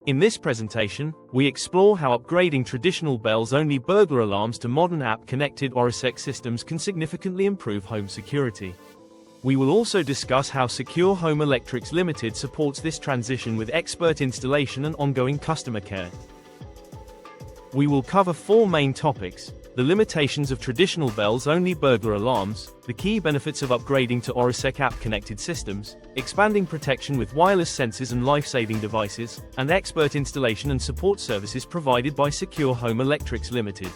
In this presentation, we explore how upgrading traditional bells-only burglar alarms to modern app-connected Orisec systems can significantly improve home security. We will also discuss how Secure Home Electrics Ltd supports this transition with expert installation and ongoing customer care. We will cover four main topics: the limitations of traditional bells-only burglar alarms, the key benefits of upgrading to Orisec app-connected systems, expanding protection with wireless sensors and life-saving devices, and expert installation and support services provided by Secure Home Electrics Ltd.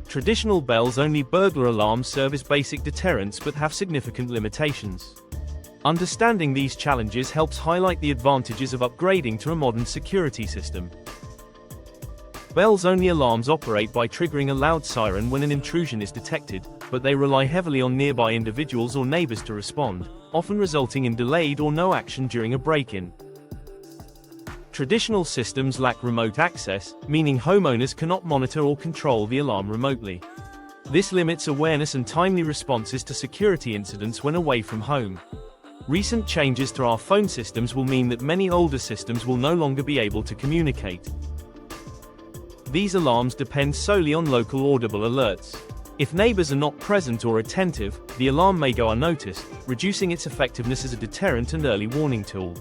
Traditional bells-only burglar alarms serve as basic deterrents but have significant limitations. Understanding these challenges helps highlight the advantages of upgrading to a modern security system. Bells-only alarms operate by triggering a loud siren when an intrusion is detected, but they rely heavily on nearby individuals or neighbors to respond, often resulting in delayed or no action during a break-in. Traditional systems lack remote access, meaning homeowners cannot monitor or control the alarm remotely. This limits awareness and timely responses to security incidents when away from home. Recent changes to our phone systems will mean that many older systems will no longer be able to communicate. These alarms depend solely on local audible alerts. If neighbors are not present or attentive, the alarm may go unnoticed, reducing its effectiveness as a deterrent and early warning tool.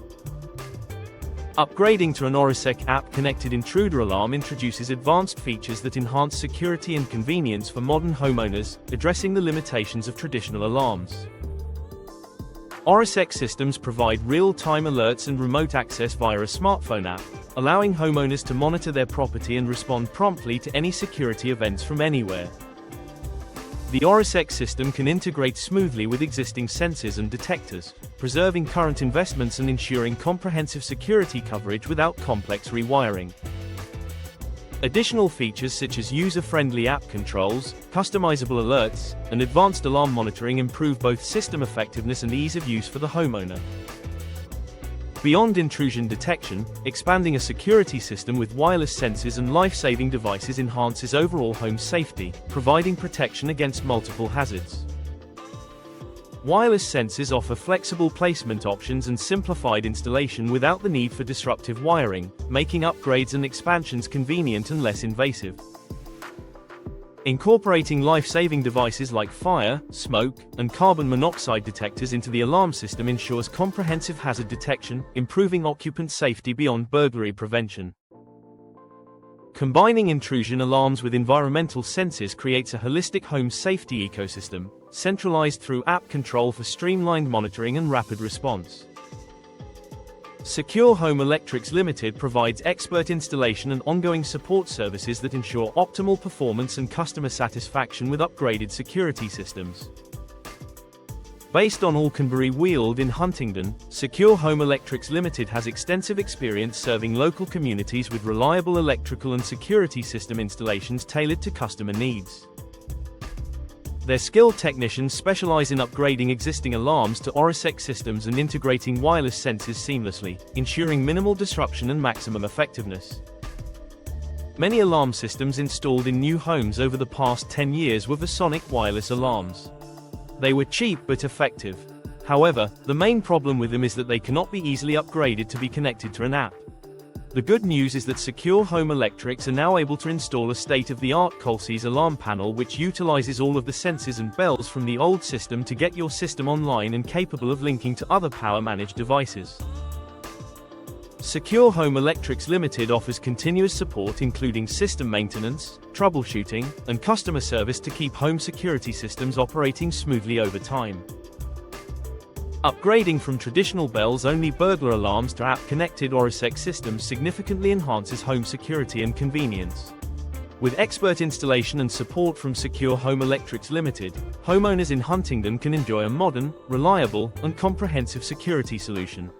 Upgrading to an Orisec app-connected intruder alarm introduces advanced features that enhance security and convenience for modern homeowners, addressing the limitations of traditional alarms. Orisec systems provide real-time alerts and remote access via a smartphone app, allowing homeowners to monitor their property and respond promptly to any security events from anywhere. The Orisec system can integrate smoothly with existing sensors and detectors, preserving current investments and ensuring comprehensive security coverage without complex rewiring. Additional features such as user-friendly app controls, customizable alerts, and advanced alarm monitoring improve both system effectiveness and ease of use for the homeowner. Beyond intrusion detection, expanding a security system with wireless sensors and life-saving devices enhances overall home safety, providing protection against multiple hazards. Wireless sensors offer flexible placement options and simplified installation without the need for disruptive wiring, making upgrades and expansions convenient and less invasive. Incorporating life-saving devices like fire, smoke, and carbon monoxide detectors into the alarm system ensures comprehensive hazard detection, improving occupant safety beyond burglary prevention. Combining intrusion alarms with environmental sensors creates a holistic home safety ecosystem, centralized through app control for streamlined monitoring and rapid response. Secure Home Electrics Ltd provides expert installation and ongoing support services that ensure optimal performance and customer satisfaction with upgraded security systems. Based on Alconbury Weald in Huntingdon, Secure Home Electrics Ltd has extensive experience serving local communities with reliable electrical and security system installations tailored to customer needs. Their skilled technicians specialize in upgrading existing alarms to Orisec systems and integrating wireless sensors seamlessly, ensuring minimal disruption and maximum effectiveness. Many alarm systems installed in new homes over the past 10 years were ViSonic wireless alarms. They were cheap but effective. However, the main problem with them is that they cannot be easily upgraded to be connected to an app. The good news is that Secure Home Electrics are now able to install a state-of-the-art Colsys alarm panel which utilizes all of the sensors and bells from the old system to get your system online and capable of linking to other power-managed devices. Secure Home Electrics Ltd offers continuous support including system maintenance, troubleshooting, and customer service to keep home security systems operating smoothly over time. Upgrading from traditional bells-only burglar alarms to app-connected Orisec systems significantly enhances home security and convenience. With expert installation and support from Secure Home Electrics Ltd, homeowners in Huntingdon can enjoy a modern, reliable, and comprehensive security solution.